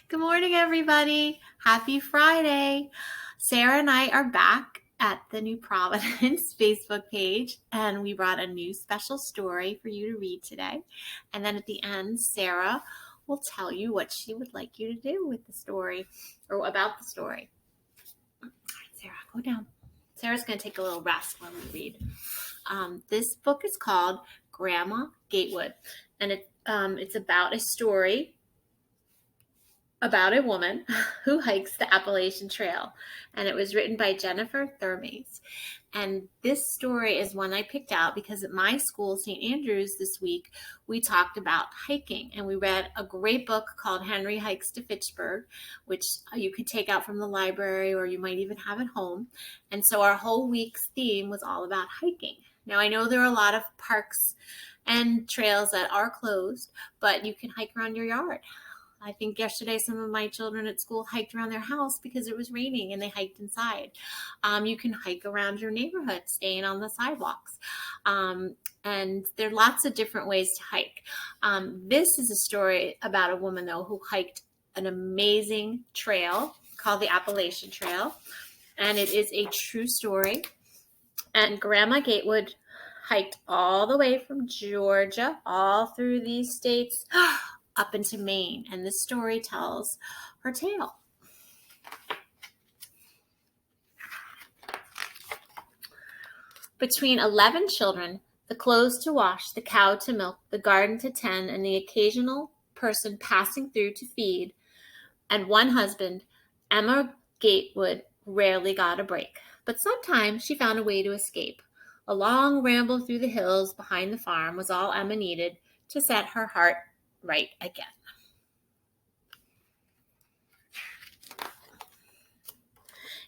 Good morning, everybody. Happy Friday. Sarah and I are back at the New Providence Facebook page, and we brought a new special story for you to read today. And then at the end, Sarah will tell you what she would like you to do with the story or about the story. All right, Sarah, go down. Sarah's going to take a little rest when we read. This book is called Grandma Gatewood, and it's about a story about a woman who hikes the Appalachian Trail, and it was written by Jennifer Thermes. And this story is one I picked out because at my school, St. Andrews, this week, we talked about hiking, and we read a great book called Henry Hikes to Fitchburg, which you could take out from the library or you might even have at home. And so our whole week's theme was all about hiking. Now, I know there are a lot of parks and trails that are closed, but you can hike around your yard. I think yesterday some of my children at school hiked around their house because it was raining and they hiked inside. You can hike around your neighborhood, staying on the sidewalks. And there are lots of different ways to hike. This is a story about a woman, though, who hiked an amazing trail called the Appalachian Trail. And it is a true story. And Grandma Gatewood hiked all the way from Georgia, all through these states, up into Maine, and this story tells her tale. Between 11 children, the clothes to wash, the cow to milk, the garden to tend, and the occasional person passing through to feed, and one husband, Emma Gatewood rarely got a break. But sometimes she found a way to escape. A long ramble through the hills behind the farm was all Emma needed to set her heart right again.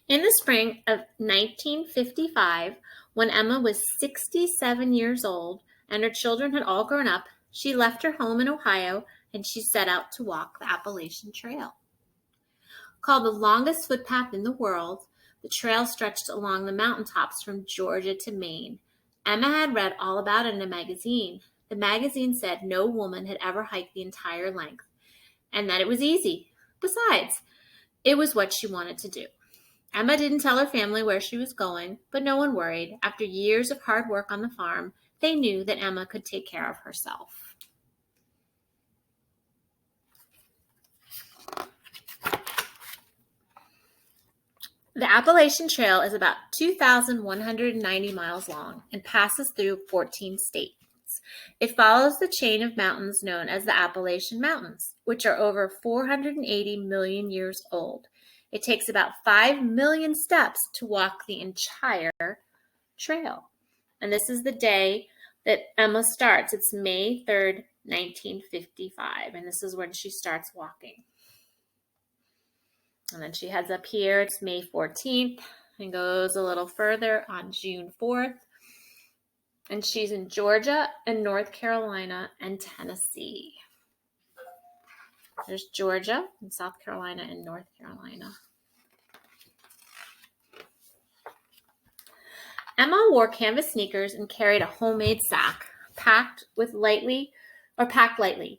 In the spring of 1955, when Emma was 67 years old and her children had all grown up, she left her home in Ohio and she set out to walk the Appalachian Trail. Called the longest footpath in the world, the trail stretched along the mountaintops from Georgia to Maine. Emma had read all about it in a magazine. The magazine said no woman had ever hiked the entire length, and that it was easy. Besides, it was what she wanted to do. Emma didn't tell her family where she was going, but no one worried. After years of hard work on the farm, they knew that Emma could take care of herself. The Appalachian Trail is about 2,190 miles long and passes through 14 states. It follows the chain of mountains known as the Appalachian Mountains, which are over 480 million years old. It takes about 5 million steps to walk the entire trail. And this is the day that Emma starts. It's May 3rd, 1955, and this is when she starts walking. And then she heads up here. It's May 14th and goes a little further on June 4th. And she's in Georgia and North Carolina and Tennessee. There's Georgia and South Carolina and North Carolina. Emma wore canvas sneakers and carried a homemade sack packed lightly.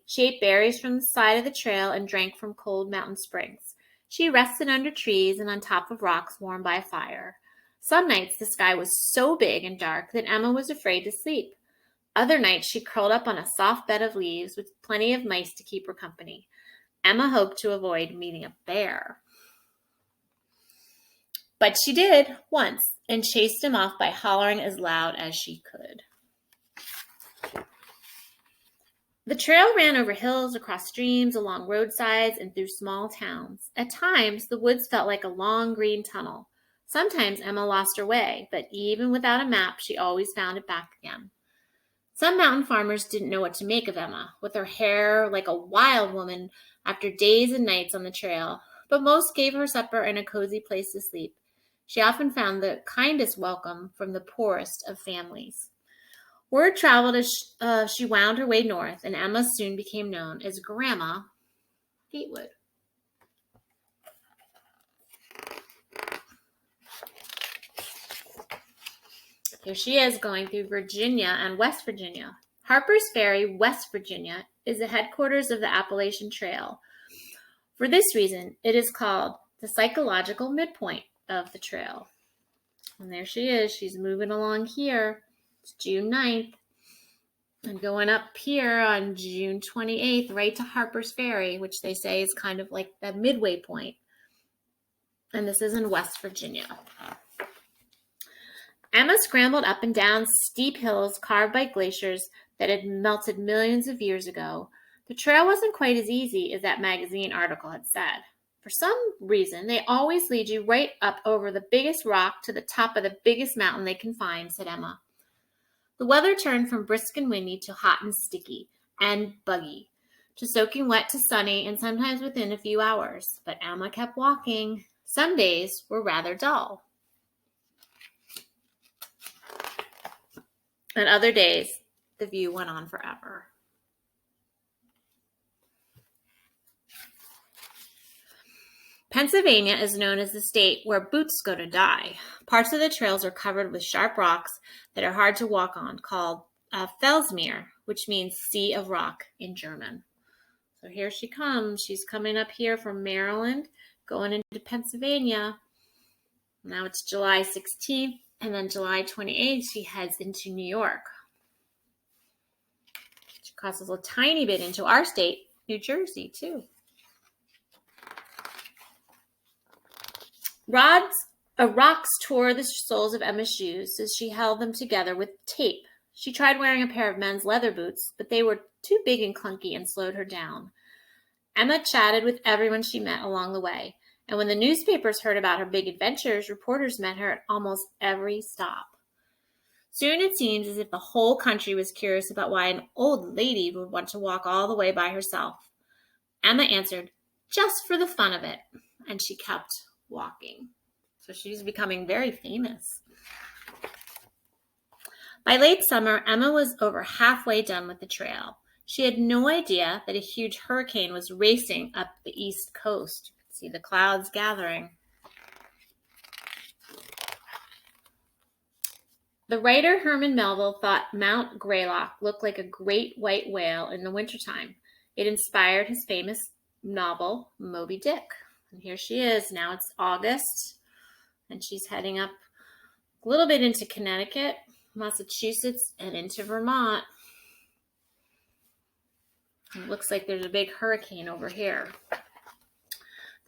She ate berries from the side of the trail and drank from cold mountain springs. She rested under trees and on top of rocks warmed by a fire. Some nights the sky was so big and dark that Emma was afraid to sleep. Other nights she curled up on a soft bed of leaves with plenty of mice to keep her company. Emma hoped to avoid meeting a bear. But she did once and chased him off by hollering as loud as she could. The trail ran over hills, across streams, along roadsides, and through small towns. At times, the woods felt like a long green tunnel. Sometimes Emma lost her way, but even without a map, she always found it back again. Some mountain farmers didn't know what to make of Emma, with her hair like a wild woman after days and nights on the trail, but most gave her supper and a cozy place to sleep. She often found the kindest welcome from the poorest of families. Word traveled as she wound her way north, and Emma soon became known as Grandma Gatewood. Here she is going through Virginia and West Virginia. Harper's Ferry, West Virginia, is the headquarters of the Appalachian Trail. For this reason, it is called the psychological midpoint of the trail. And there she is. She's moving along here. It's June 9th. And going up here on June 28th, right to Harper's Ferry, which they say is kind of like the midway point. And this is in West Virginia. Emma scrambled up and down steep hills carved by glaciers that had melted millions of years ago. The trail wasn't quite as easy as that magazine article had said. For some reason, they always lead you right up over the biggest rock to the top of the biggest mountain they can find, said Emma. The weather turned from brisk and windy to hot and sticky and buggy, to soaking wet to sunny and sometimes within a few hours. But Emma kept walking. Some days were rather dull. And other days, the view went on forever. Pennsylvania is known as the state where boots go to die. Parts of the trails are covered with sharp rocks that are hard to walk on, called Felsmeer, which means sea of rock in German. So here she comes. She's coming up here from Maryland, going into Pennsylvania. Now it's July 16th, and then July 28th, she heads into New York. She crosses a tiny bit into our state, New Jersey, too. Rocks tore the soles of Emma's shoes as she held them together with tape. She tried wearing a pair of men's leather boots, but they were too big and clunky and slowed her down. Emma chatted with everyone she met along the way, and when the newspapers heard about her big adventures, reporters met her at almost every stop. Soon it seemed as if the whole country was curious about why an old lady would want to walk all the way by herself. Emma answered, just for the fun of it, and she kept walking. So she's becoming very famous. By late summer, Emma was over halfway done with the trail. She had no idea that a huge hurricane was racing up the east coast. You can see the clouds gathering. The writer Herman Melville thought Mount Greylock looked like a great white whale in the wintertime. It inspired his famous novel, Moby Dick. And here she is. Now it's August, and she's heading up a little bit into Connecticut, Massachusetts, and into Vermont. It looks like there's a big hurricane over here.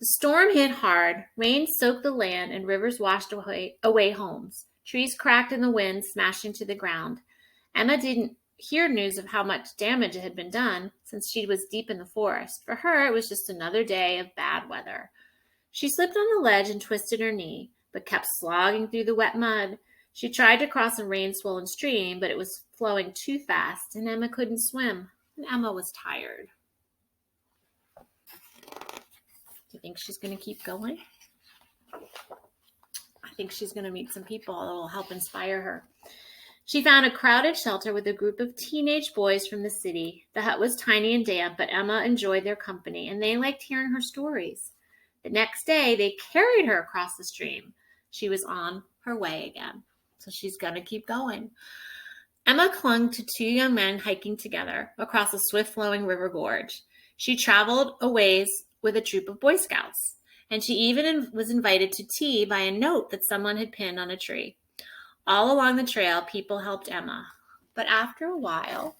The storm hit hard. Rain soaked the land, and rivers washed away homes. Trees cracked in the wind, smashing to the ground. Emma didn't hear news of how much damage had been done, since she was deep in the forest. For her, it was just another day of bad weather. She slipped on the ledge and twisted her knee, but kept slogging through the wet mud. She tried to cross a rain-swollen stream, but it was flowing too fast, and Emma couldn't swim. And Emma was tired. Do you think she's going to keep going? I think she's going to meet some people that will help inspire her. She found a crowded shelter with a group of teenage boys from the city. The hut was tiny and damp, but Emma enjoyed their company, and they liked hearing her stories. The next day, they carried her across the stream. She was on her way again, so she's going to keep going. Emma clung to two young men hiking together across a swift-flowing river gorge. She traveled a ways with a troop of Boy Scouts, and she even was invited to tea by a note that someone had pinned on a tree. All along the trail, people helped Emma. But after a while,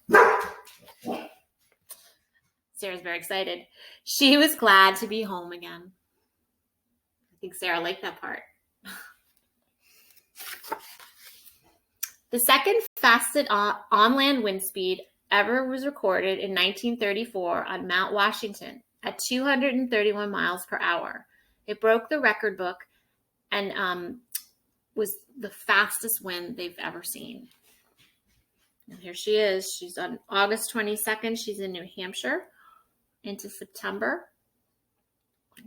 Sarah's very excited. She was glad to be home again. I think Sara liked that part. The second fastest on-land wind speed ever was recorded in 1934 on Mount Washington at 231 miles per hour. It broke the record book and was the fastest wind they've ever seen. And here she is. She's on August 22nd. She's in New Hampshire into September,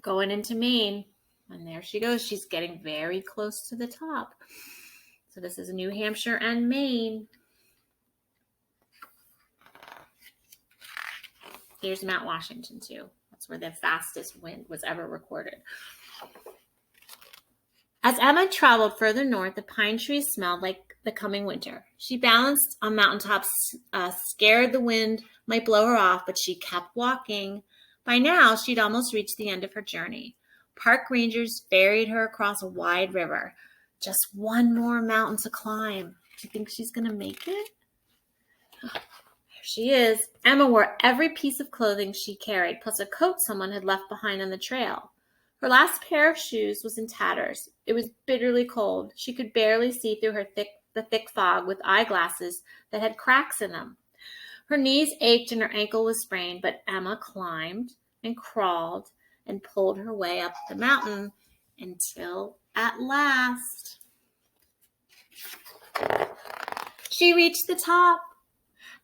going into Maine. And there she goes. She's getting very close to the top. So this is New Hampshire and Maine. Here's Mount Washington, too. That's where the fastest wind was ever recorded. As Emma traveled further north, the pine trees smelled like the coming winter. She balanced on mountaintops, scared the wind might blow her off, but she kept walking. By now, she'd almost reached the end of her journey. Park rangers ferried her across a wide river. Just one more mountain to climb. Do you think she's going to make it? There she is. Emma wore every piece of clothing she carried, plus a coat someone had left behind on the trail. Her last pair of shoes was in tatters. It was bitterly cold. She could barely see through the thick fog with eyeglasses that had cracks in them. Her knees ached and her ankle was sprained, but Emma climbed and crawled and pulled her way up the mountain until at last she reached the top.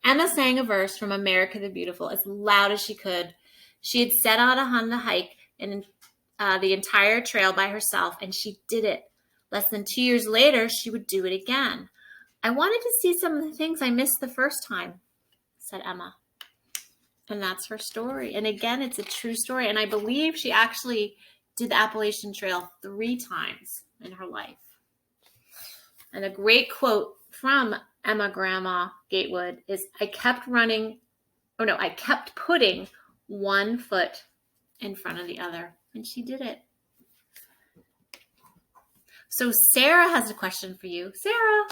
Emma sang a verse from America the Beautiful as loud as she could. She had set out on the hike and the entire trail by herself, and she did it. Less than 2 years later, she would do it again. I wanted to see some of the things I missed the first time, said Emma. And that's her story. And again, it's a true story. And I believe she actually did the Appalachian Trail 3 times in her life. And a great quote from Emma Grandma Gatewood is, I kept putting one foot in front of the other. And she did it. So Sara has a question for you. Sara,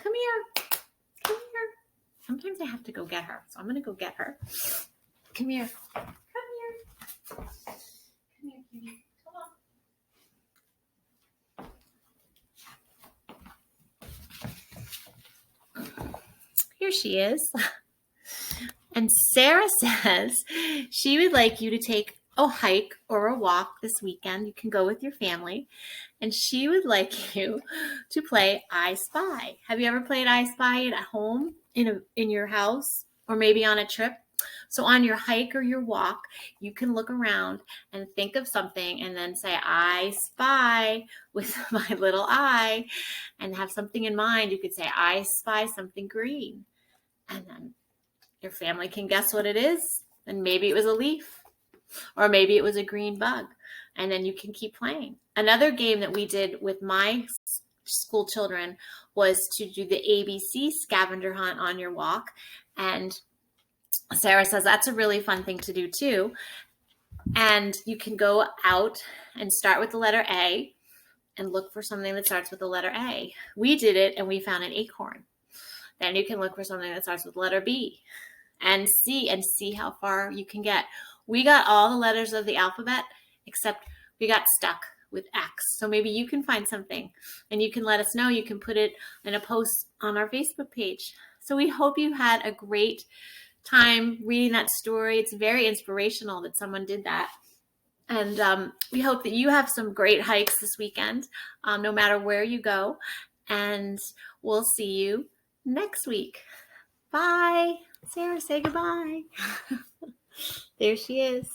come here. Come here. Sometimes I have to go get her. So I'm going to go get her. Come here. Come here. Come here, cutie. Come on. Here she is. And Sara says she would like you to take a hike or a walk this weekend. You can go with your family. And she would like you to play I Spy. Have you ever played I Spy at home, in your house, or maybe on a trip? So on your hike or your walk, you can look around and think of something and then say, I spy with my little eye, and have something in mind. You could say, I spy something green. And then your family can guess what it is. And maybe it was a leaf, or maybe it was a green bug. And then you can keep playing. Another game that we did with my school children was to do the ABC scavenger hunt on your walk. And Sara says that's a really fun thing to do too. And you can go out and start with the letter A and look for something that starts with the letter A. We did it and we found an acorn. Then you can look for something that starts with the letter B and see how far you can get. We got all the letters of the alphabet except we got stuck with X. So maybe you can find something and you can let us know. You can put it in a post on our Facebook page. So we hope you had a great time reading that story. It's very inspirational that someone did that. And we hope that you have some great hikes this weekend, no matter where you go. And we'll see you next week. Bye. Sara, say goodbye. There she is.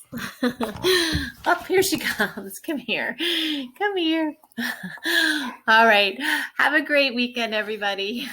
Up here she comes. Come here. Come here. All right. Have a great weekend, everybody.